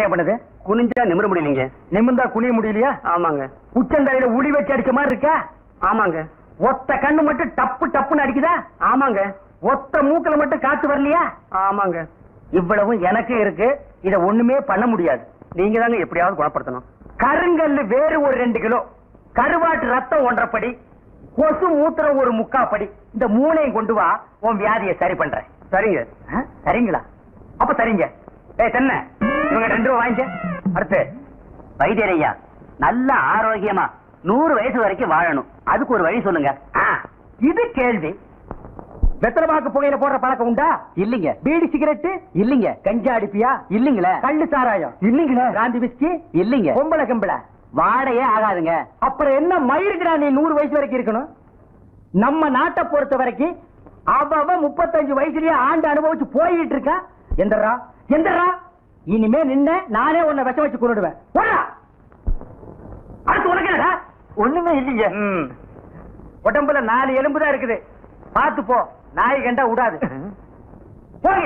என்னையா பண்ணுது? குனிஞ்சா நிமிர முடியலீங்க. நிமிர்ந்தா குனிய முடியலையா? ஆமாங்க. உச்சந்தலையில உளி வச்சு அடிச்ச மாதிரி இருக்கா? ஆமாங்க. ஒத்த கண்ணு மட்டும் டப்பு டப்புன்னு அடிக்குதா? ஆமாங்க. ஒத்த மூக்கல மட்டும் காத்து வரலையா? ஆமாங்க. இவ்வளவும் எனக்கு இருக்கு. இத ஒண்ணுமே பண்ண முடியாது. நீங்க தாங்க எப்படியாவது குணப்படுத்தணும். கருங்கல்லு வேறு ஒரு 2 கிலோ, கருவாட்டு ரத்தம் 1.5 படி, கொசு மூத்திரம் ஒரு 3/4 படி, இந்த 3ஐயும் கொண்டு வா, உன் வியாதியை சரி பண்றேன். சரிங்க. சரிங்களா? அப்ப சரிங்க. தென்ன இவங்க 2 ரூபா வாங்கிக்க. அடுத்து வைத்தியரையா, நல்ல ஆரோக்கியமா 100 வயசு வரைக்கும் வாழணும், அதுக்கு ஒரு வழி சொல்லுங்க. இது கேள்வி. வெத்தலமாக்கு புகையில போடுற பழக்கம் உண்டா? இல்லீங்க. பீடி சிகரெட் இல்லீங்க. கஞ்சா அடிப்பியா? இல்லீங்களே. கள்ளு சாராயம் இல்லீங்களே. ராந்தி விஸ்கி இல்லீங்க. பொம்பளை கம்பள வாடையே ஆகாதுங்க. அப்புறம் என்ன மயிருக்குடா நீ 100 வயசு வரைக்கும் இருக்கணும்? நம்ம நாட்டை பொறுத்த வரைக்கும் அவன் 35 வயசுலயே ஆண்டு அனுபவிச்சு போயிட்டு இருக்கா. எந்தரா எந்தரா, இனிமே நின்ன நானே உன்னை விஷம் வச்சு கொண்டுடுவேன். அடுத்து உனக்கு என்னடா? ஒண்ணுமே இல்லீங்க. உடம்புல 4 எலும்பு தான் இருக்குது. பார்த்து போ, நாய் கண்டா விடாது. போங்க.